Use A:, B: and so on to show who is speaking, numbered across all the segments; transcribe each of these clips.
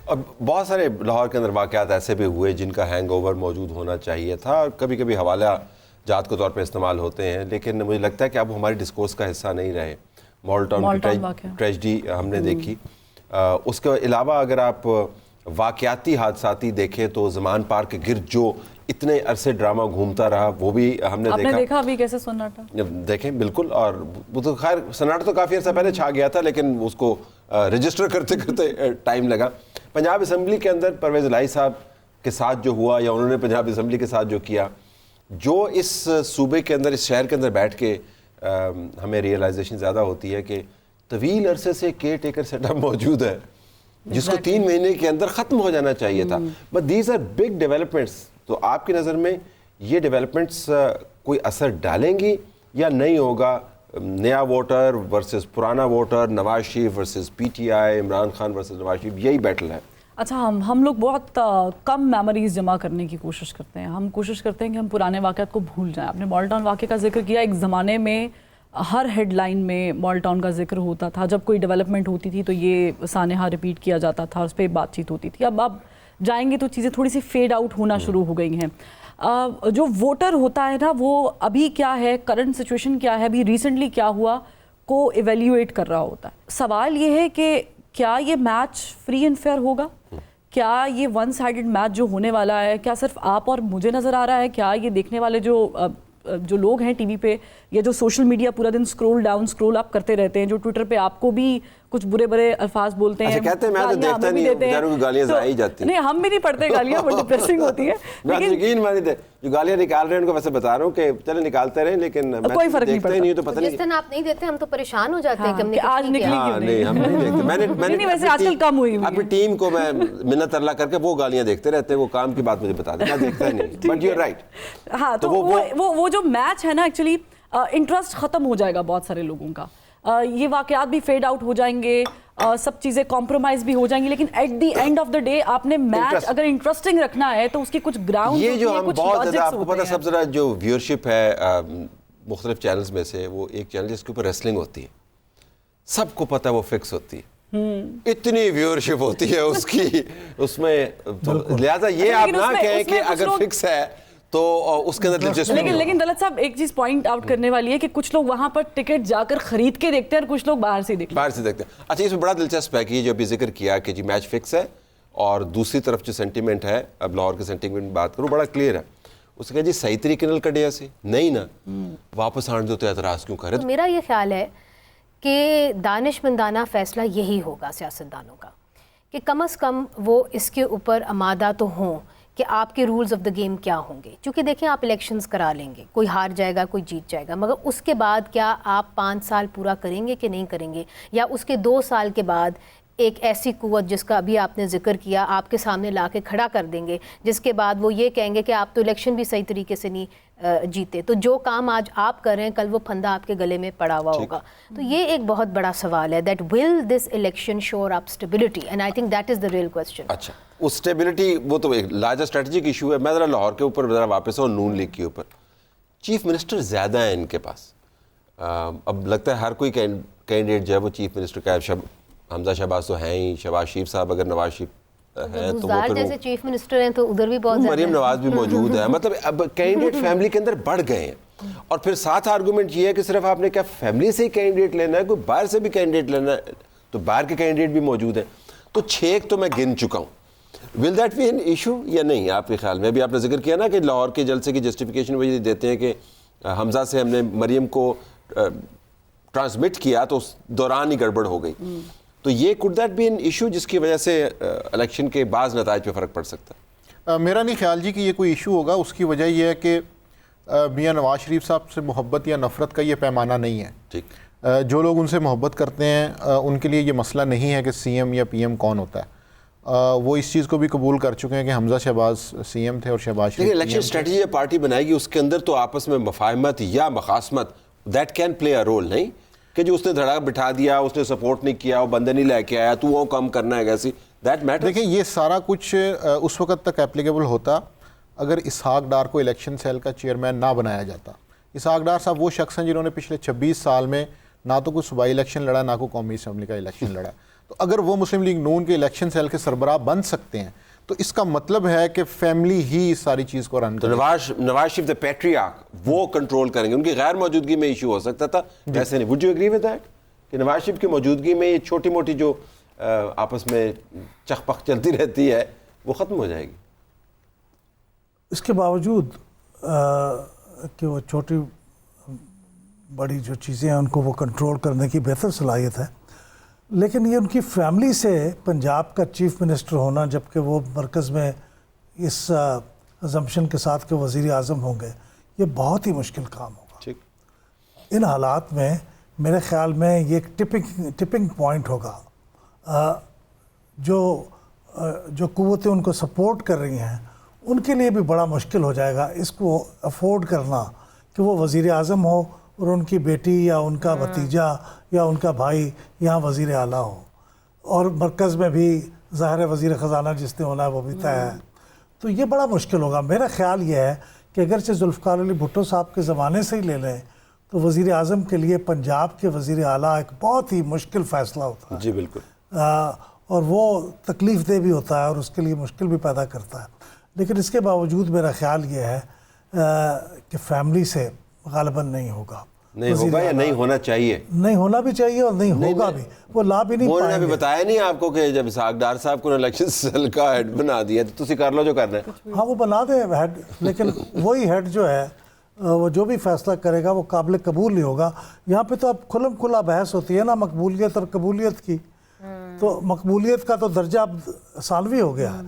A: اب بہت سارے لاہور کے اندر واقعات ایسے بھی ہوئے جن کا ہینگ اوور موجود ہونا چاہیے تھا اور کبھی کبھی حوالہ جات کے طور پہ استعمال ہوتے ہیں، لیکن مجھے لگتا ہے کہ اب ہماری ڈسکورس کا حصہ نہیں رہے. مال ٹاؤن کی ٹریجڈی ہم نے دیکھی. اس کے علاوہ اگر آپ واقعاتی حادثاتی دیکھیں تو زمان پارک کے گرد جو اتنے عرصے ڈرامہ گھومتا رہا وہ بھی ہم نے
B: دیکھا ابھی کیسے سناٹا
A: دیکھیں. بالکل. اور وہ تو خیر سناٹا تو کافی عرصہ پہلے چھا گیا تھا لیکن اس کو رجسٹر کرتے کرتے ٹائم لگا. پنجاب اسمبلی کے اندر پرویز الہی صاحب کے ساتھ جو ہوا یا انہوں نے پنجاب اسمبلی کے ساتھ جو کیا، جو اس صوبے کے اندر اس شہر کے اندر بیٹھ کے ہمیں ریئلائزیشن زیادہ ہوتی ہے کہ طویل عرصے سے کیئر ٹیکر سیٹ اپ موجود ہے جس کو 3 مہینے کے اندر ختم ہو جانا چاہیے تھا. But these are big developments. تو آپ کی نظر میں یہ ڈیولپمنٹس کوئی اثر ڈالیں گی یا نہیں ہوگا؟ نیا ووٹر ورسز پرانا voter, Nawaz Sharif versus P T I, Imran Khan versus Nawaz Sharif, یہی بیٹل ہے.
B: اچھا ہم لوگ بہت کم میموریز جمع کرنے کی کوشش کرتے ہیں. ہم کوشش کرتے ہیں کہ ہم پرانے واقعات کو بھول جائیں. آپ نے مال ٹاؤن واقعے کا ذکر کیا. ایک زمانے میں ہر ہیڈ لائن میں مال ٹاؤن کا ذکر ہوتا تھا. جب کوئی ڈیولپمنٹ ہوتی تھی تو یہ سانحہ ریپیٹ کیا جاتا تھا، اس پہ بات چیت ہوتی تھی. اب جائیں گے تو چیزیں تھوڑی سی فیڈ آؤٹ ہونا شروع ہو گئی ہیں. جو ووٹر ہوتا ہے نا وہ ابھی کیا ہے، کرنٹ سچویشن کیا ہے، ابھی ریسنٹلی کیا ہوا کو ایویلیویٹ کر رہا ہوتا ہے. سوال یہ ہے کہ کیا یہ میچ فری اینڈ فیئر ہوگا؟ کیا یہ ون سائیڈڈ میچ جو ہونے والا ہے کیا صرف آپ اور مجھے نظر آ رہا ہے؟ کیا یہ دیکھنے والے جو لوگ ہیں ٹی وی پہ یا جو سوشل میڈیا پورا دن سکرول ڈاؤن سکرول اپ کرتے رہتے ہیں، جو ٹویٹر پہ آپ کو بھی کچھ برے برے الفاظ بولتے ہیں،
A: کہتے ہیں میں تو دیکھتا نہیں ہوں، بیچاروں کی گالیاں ضائع جاتی ہیں.
B: نہیں ہم بھی نہیں پڑھتے گالیاں، وہ ڈپریسنگ ہوتی ہیں.
A: لیکن یقین مانیے جو گالیاں نکال رہے ہیں ان کو ویسے بتا رہا ہوں کہ چلے نکالتے رہیں لیکن
B: کوئی فرق نہیں پڑتا.
A: تو پتہ نہیں
C: جس دن آپ نہیں دیتے ہم تو پریشان ہو جاتے ہیں
B: کہ آج نکلی کیوں نہیں.
A: ہم نہیں دیکھتے. میں نے
B: ویسے آج کل کم ہوئی
A: اپنی ٹیم کو میں منت اللہ کر کے وہ گالیاں دیکھتے رہتے ہیں. وہ کام کی بات مجھے بتا دیں، میں دیکھتا نہیں. But you are right.
B: ہاں تو وہ جو میچ ہے نا ایکچولی انٹرسٹ ختم ہو جائے گا بہت سارے لوگوں کا. یہ واقعات بھی فیڈ آؤٹ ہو جائیں گے، سب چیزیں کمپرومائز بھی ہو جائیں گی، لیکن at the end of the day آپ نے میچ اگر انٹرسٹنگ رکھنا ہے تو اس کی کچھ گراؤنڈ
A: یہ جو ہم بہت زیادہ آپ کو پتہ سب سے زیادہ جو ویورشپ ہے مختلف چینلز میں سے وہ ایک چینل جس کے اوپر ریسلنگ ہوتی ہے، سب کو پتہ وہ فکس ہوتی ہے، اتنی ویورشپ ہوتی ہے اس کی، اس میں لہٰذا یہ آپ نہ کہیں کہ اگر فکس ہے تو اس کے اندر دلچسپی نہیں.
B: لیکن دولت صاحب ایک چیز پوائنٹ آؤٹ کرنے والی ہے کہ کچھ لوگ وہاں پر ٹکٹ جا کر خرید کے دیکھتے ہیں اور کچھ لوگ باہر سے دیکھتے
A: ہیں. اچھا اس میں بڑا دلچسپ ہے کہ یہ جو ابھی ذکر کیا کہ جی میچ فکس ہے اور دوسری طرف جو سینٹیمنٹ ہے، اب لاہور کے سینٹیمنٹ بات کروں بڑا کلیئر ہے. اس نے کہا جی صحیح طریقے نال کڈیا سی نہیں نا واپس آن دو تو اعتراض کیوں کرے.
C: میرا یہ خیال ہے کہ دانش مندانہ فیصلہ یہی ہوگا سیاستدانوں کا کہ کم از کم وہ اس کے اوپر آمادہ تو ہوں کہ آپ کے رولز آف دا گیم کیا ہوں گے. چونکہ دیکھیں آپ الیکشنز کرا لیں گے، کوئی ہار جائے گا کوئی جیت جائے گا، مگر اس کے بعد کیا آپ 5 سال پورا کریں گے کہ نہیں کریں گے، یا اس کے 2 سال کے بعد ایک ایسی قوت جس کا ابھی آپ نے ذکر کیا آپ کے سامنے لا کے کھڑا کر دیں گے، جس کے بعد وہ یہ کہیں گے کہ آپ تو الیکشن بھی صحیح طریقے سے نہیں جیتے، تو جو کام آج آپ کر رہے ہیں کل وہ پھندا آپ کے گلے میں پڑا ہوا ہوگا. تو یہ ایک بہت بڑا سوال ہے that will this election shore up stability and I think that is the real question.
A: اچھا وہ اسٹیبلٹی وہ تو ایک لارجر اسٹریٹجک ایشو ہے. میں ذرا لاہور کے اوپر ذرا واپس ہوں نون لیگ کے اوپر. چیف منسٹر زیادہ ہیں ان کے پاس. اب لگتا ہے ہر کوئی کینڈیڈیٹ جو ہے وہ چیف منسٹر کا ہے. حمزہ شہباز تو ہیں ہی، شہباز شریف صاحب اگر نواز شریف ہیں تو وہ
C: جیسے چیف منسٹر ہیں تو ادھر بھی بہت زیادہ
A: مریم نواز بھی موجود ہے. مطلب اب کینڈیڈیٹ فیملی کے اندر بڑھ گئے ہیں. اور پھر ساتھ آرگومنٹ یہ ہے کہ صرف آپ نے کیا فیملی سے ہی کینڈیڈیٹ لینا ہے، کوئی باہر سے بھی کینڈیڈیٹ لینا ہے تو باہر کے کینڈیڈیٹ بھی موجود ہیں. تو 6 تو میں گن چکا ہوں. Will that be an issue یا نہیں آپ کے خیال میں؟ ابھی آپ نے ذکر کیا نا کہ لاہور کے جلسے کی جسٹیفیکیشن وجہ دیتے ہیں کہ حمزہ سے ہم نے مریم کو ٹرانسمٹ کیا تو اس دوران ہی گڑبڑ ہو گئی. تو یہ could that be an issue جس کی وجہ سے الیکشن کے بعض نتائج پہ فرق پڑ سکتا ہے؟
D: میرا نہیں خیال جی کہ یہ کوئی ایشو ہوگا. اس کی وجہ یہ ہے کہ میاں نواز شریف صاحب سے محبت یا نفرت کا یہ پیمانہ نہیں ہے.
A: ٹھیک.
D: جو لوگ ان سے محبت کرتے ہیں ان کے لیے یہ مسئلہ نہیں ہے کہ سی ایم یا پی ایم کون ہوتا ہے. وہ اس چیز کو بھی قبول کر چکے ہیں کہ حمزہ شہباز سی ایم تھے اور شہباز شریف.
A: لیکن الیکشن اسٹریٹجی جو پارٹی بنائے گی اس کے اندر تو آپس میں مفاہمت یا مخاصمت that can play a role نہیں کہ جو اس نے دھڑا بٹھا دیا، اس نے سپورٹ نہیں کیا، وہ بندے نہیں لے کے آیا تو وہ کم کرنا ہے کیسی دیٹ میٹر.
D: دیکھیں یہ سارا کچھ اس وقت تک اپلیکیبل ہوتا اگر اسحاق ڈار کو الیکشن سیل کا چیئرمین نہ بنایا جاتا. اسحاق ڈار صاحب وہ شخص ہیں جنہوں نے پچھلے 26 سال میں نہ تو کوئی صوبائی الیکشن لڑا نہ کوئی قومی اسمبلی کا الیکشن لڑا. تو اگر وہ مسلم لیگ نون کے الیکشن سیل کے سربراہ بن سکتے ہیں تو اس کا مطلب ہے کہ فیملی ہی اس ساری چیز کو رن
A: تو
D: کرے.
A: نواز شریف دا پیٹریارک وہ کنٹرول کریں گے, ان کی غیر موجودگی میں ایشو ہو سکتا تھا, ویسے نہیں. Would you agree with that کہ نواز شریف کی موجودگی میں یہ چھوٹی موٹی جو آپس میں چخ پخ چلتی رہتی ہے وہ ختم ہو جائے گی؟
E: اس کے باوجود کہ وہ چھوٹی بڑی جو چیزیں ہیں ان کو وہ کنٹرول کرنے کی بہتر صلاحیت ہے, لیکن یہ ان کی فیملی سے پنجاب کا چیف منسٹر ہونا, جبکہ وہ مرکز میں اس ازمپشن کے ساتھ کہ وزیر اعظم ہوں گے, یہ بہت ہی مشکل کام ہوگا.
A: ٹھیک.
E: ان حالات میں میرے خیال میں یہ ایک ٹپنگ پوائنٹ ہوگا. جو قوتیں ان کو سپورٹ کر رہی ہیں ان کے لیے بھی بڑا مشکل ہو جائے گا اس کو افورڈ کرنا کہ وہ وزیر اعظم ہو اور ان کی بیٹی یا ان کا بھتیجا یا ان کا بھائی یہاں وزیر اعلیٰ ہو, اور مرکز میں بھی ظاہر وزیر خزانہ جس نے ہونا ہے وہ بھی طے ہے. تو یہ بڑا مشکل ہوگا. میرا خیال یہ ہے کہ اگرچہ ذوالفقار علی بھٹو صاحب کے زمانے سے ہی لے لیں تو وزیر اعظم کے لیے پنجاب کے وزیر اعلیٰ ایک بہت ہی مشکل فیصلہ ہوتا ہے.
A: جی بالکل.
E: اور وہ تکلیف دہ بھی ہوتا ہے اور اس کے لیے مشکل بھی پیدا کرتا ہے. لیکن اس کے باوجود میرا خیال یہ ہے کہ فیملی سے غالباً نہیں ہوگا.
A: نہیں ہوگا یا نہیں ہونا چاہیے؟
E: نہیں ہونا بھی چاہیے اور نہیں ہوگا بھی. وہ لا بھی نہیں
A: انہوں نے
E: پائیں
A: ابھی
E: گے.
A: بتایا نہیں آپ کو کہ جب اسحاق ڈار صاحب کو الیکشن سیل کا ہیڈ بنا دیا تو تسی کر لو جو کرنا ہے.
E: ہاں وہ بنا دیں ہیڈ, لیکن وہی ہیڈ جو ہے وہ جو بھی فیصلہ کرے گا وہ قابل قبول نہیں ہوگا. یہاں پہ تو اب کھلم کھلا بحث ہوتی ہے نا مقبولیت اور قبولیت کی. تو مقبولیت کا تو درجہ اب ثانوی ہو گیا ہے.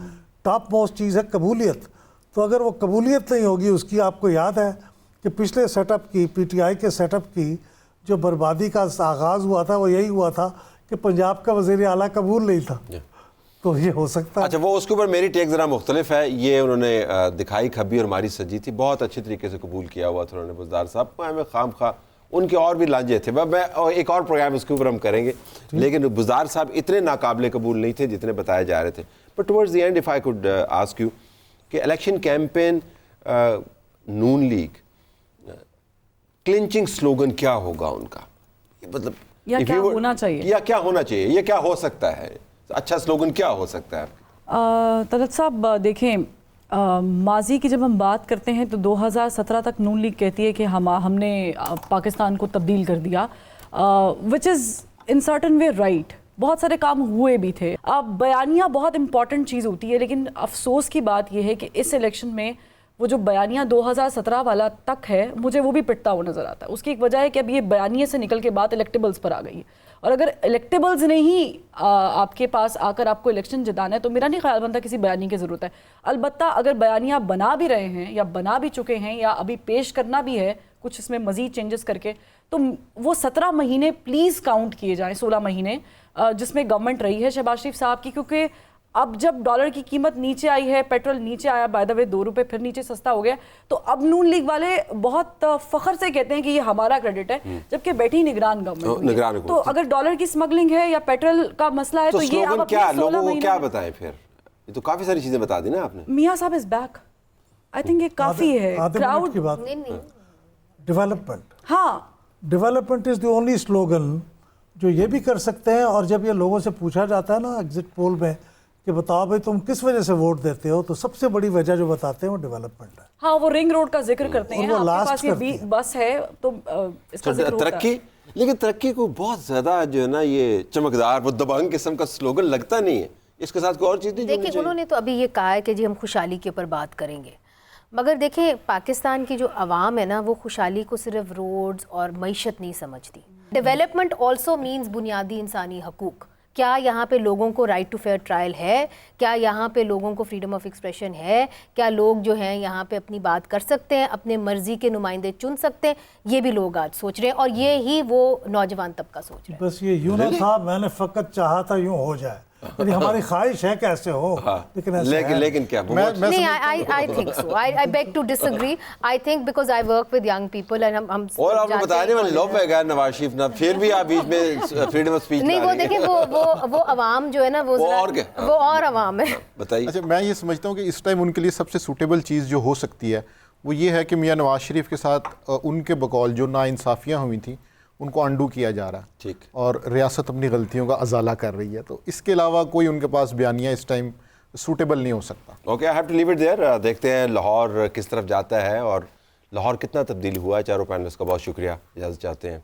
E: ٹاپ موسٹ چیز ہے قبولیت. تو اگر وہ قبولیت نہیں ہوگی اس کی, آپ کو یاد ہے کہ پچھلے سیٹ اپ کی پی ٹی آئی کے سیٹ اپ کی جو بربادی کا آغاز ہوا تھا وہ یہی ہوا تھا کہ پنجاب کا وزیر اعلیٰ قبول نہیں تھا. تو یہ ہو سکتا ہے.
A: اچھا وہ اس کے اوپر میری ٹیک ذرا مختلف ہے. یہ انہوں نے دکھائی کھبی اور ماری سجی تھی, بہت اچھے طریقے سے قبول کیا ہوا تھا انہوں نے بزدار صاحب کو. ہمیں خام خواہ ان کے اور بھی لانجے تھے, میں ایک اور پروگرام اس کے اوپر ہم کریں گے, لیکن بزدار صاحب اتنے ناقابل قبول نہیں تھے جتنے بتائے جا رہے تھے. But towards the end if I could ask you کہ الیکشن کیمپین نون لیگ کلنچنگ سلوگن کیا ہوگا ان کا, مطلب
B: یا کیا ہونا چاہیے,
A: یا کیا ہونا چاہیے, یہ کیا ہو سکتا ہے, اچھا سلوگن کیا ہو سکتا ہے؟
B: طلعت صاحب دیکھیں, ماضی کی جب ہم بات کرتے ہیں تو 2017 تک نون لیگ کہتی ہے کہ ہم نے پاکستان کو تبدیل کر دیا, وچ از ان سرٹن وے رائٹ. بہت سارے کام ہوئے بھی تھے. اب بیانیہ بہت امپورٹنٹ چیز ہوتی ہے, لیکن افسوس کی بات یہ ہے کہ اس الیکشن میں وہ جو بیانیہ 2017 والا تک ہے مجھے وہ بھی پٹتا ہوا نظر آتا ہے. اس کی ایک وجہ ہے کہ اب یہ بیانیے سے نکل کے بات الیکٹیبلز پر آ گئی ہے, اور اگر الیکٹیبلز نے ہی آپ کے پاس آ کر آپ کو الیکشن جتانا ہے تو میرا نہیں خیال بنتا کسی بیانیے کی ضرورت ہے. البتہ اگر بیانیہ بنا بھی رہے ہیں یا بنا بھی چکے ہیں یا ابھی پیش کرنا بھی ہے کچھ اس میں مزید چینجز کر کے, تو وہ 17 مہینے پلیز کاؤنٹ کیے جائیں, 16 مہینے جس میں گورنمنٹ رہی ہے شہباز شریف صاحب کی. کیونکہ اب جب ڈالر کی قیمت نیچے آئی ہے, پیٹرول نیچے آیا, بائی دا وے 2 روپے پھر نیچے سستا ہو گیا, تو اب نون لیگ والے بہت فخر سے کہتے ہیں کہ یہ ہمارا کریڈٹ ہے, جبکہ بیٹھی نگران گورنمنٹ ہے. تو اگر ڈالر کی سمگلنگ ہے یا پیٹرول کا مسئلہ ہے تو یہ اب اپنے 16 مہینے
A: کیا بتائیں پھر؟ یہ تو کافی ساری چیزیں بتا دی نا آپ نے.
B: میاں صاحب از بیک, آئی تھنک یہ کافی ہے. کراؤڈ
E: کی بات, ڈیولپمنٹ,
B: ہاں
E: development is the only slogan جو یہ بھی کر سکتے ہیں. اور جب یہ لوگوں سے پوچھا جاتا ہے نا ایگزٹ پول میں کہ بتاؤ بھائی تم کس وجہ سے ووٹ دیتے ہو, تو سب سے بڑی وجہ جو بتاتے ہیں وہ ڈیولپمنٹ ہے.
B: ہاں وہ رنگ روڈ کا ذکر کرتے ہیں, آپ کے پاس یہ بس ہے تو اس کا ذکر ہوتا ہے.
A: ترقی, لیکن ترقی کو بہت زیادہ جو ہے نا یہ چمکدار وہ دبنگ قسم کا سلوگن لگتا نہیں ہے. اس کے ساتھ کوئی اور چیز نہیں جڑنی
C: دیکھیں انہوں نے تو ابھی یہ کہا ہے کہ جی ہم خوشحالی کے اوپر بات کریں گے, مگر دیکھیں پاکستان کی جو عوام ہے نا وہ خوشحالی کو صرف روڈز اور معیشت نہیں سمجھتی. ڈیولپمنٹ آلسو مینز بنیادی انسانی حقوق. کیا یہاں پہ لوگوں کو رائٹ ٹو فیئر ٹرائل ہے؟ کیا یہاں پہ لوگوں کو فریڈم آف ایکسپریشن ہے؟ کیا لوگ جو ہیں یہاں پہ اپنی بات کر سکتے ہیں, اپنے مرضی کے نمائندے چن سکتے ہیں؟ یہ بھی لوگ آج سوچ رہے ہیں, اور یہی وہ نوجوان طبقہ سوچ رہے ہیں.
E: بس یہ یوں نہ تھا, میں نے فقط چاہا تھا یوں ہو جائے, یعنی ہماری خواہش ہے کہ ایسے ہو,
A: لیکن کیا
C: نہیں, I think so. I beg to disagree. I think because I work with young people and ہم
A: اور آپ کو بتا رہے ہیں لو پہ گیا نواز شریف نا, پھر بھی آپ بیچ میں فریڈم آف اسپیچ
C: نہیں, وہ دیکھیں وہ عوام جو ہے نا وہ اور عوام ہے.
A: بتائیے.
D: اچھا میں یہ سمجھتا ہوں کہ اس ٹائم ان کے لیے سب سے سوٹیبل چیز جو ہو سکتی ہے وہ یہ ہے کہ میاں نواز شریف کے ساتھ ان کے بقول جو ناانصافیاں ہوئی تھیں ان کو انڈو کیا جا رہا ہے
A: ٹھیک.
D: اور ریاست اپنی غلطیوں کا ازالہ کر رہی ہے. تو اس کے علاوہ کوئی ان کے پاس بیانیہ اس ٹائم سوٹیبل نہیں ہو سکتا.
A: Okay, I have to leave it there. دیکھتے ہیں لاہور کس طرف جاتا ہے اور لاہور کتنا تبدیل ہوا ہے. چاروں پینلسٹ کا بہت شکریہ, اجازت چاہتے ہیں.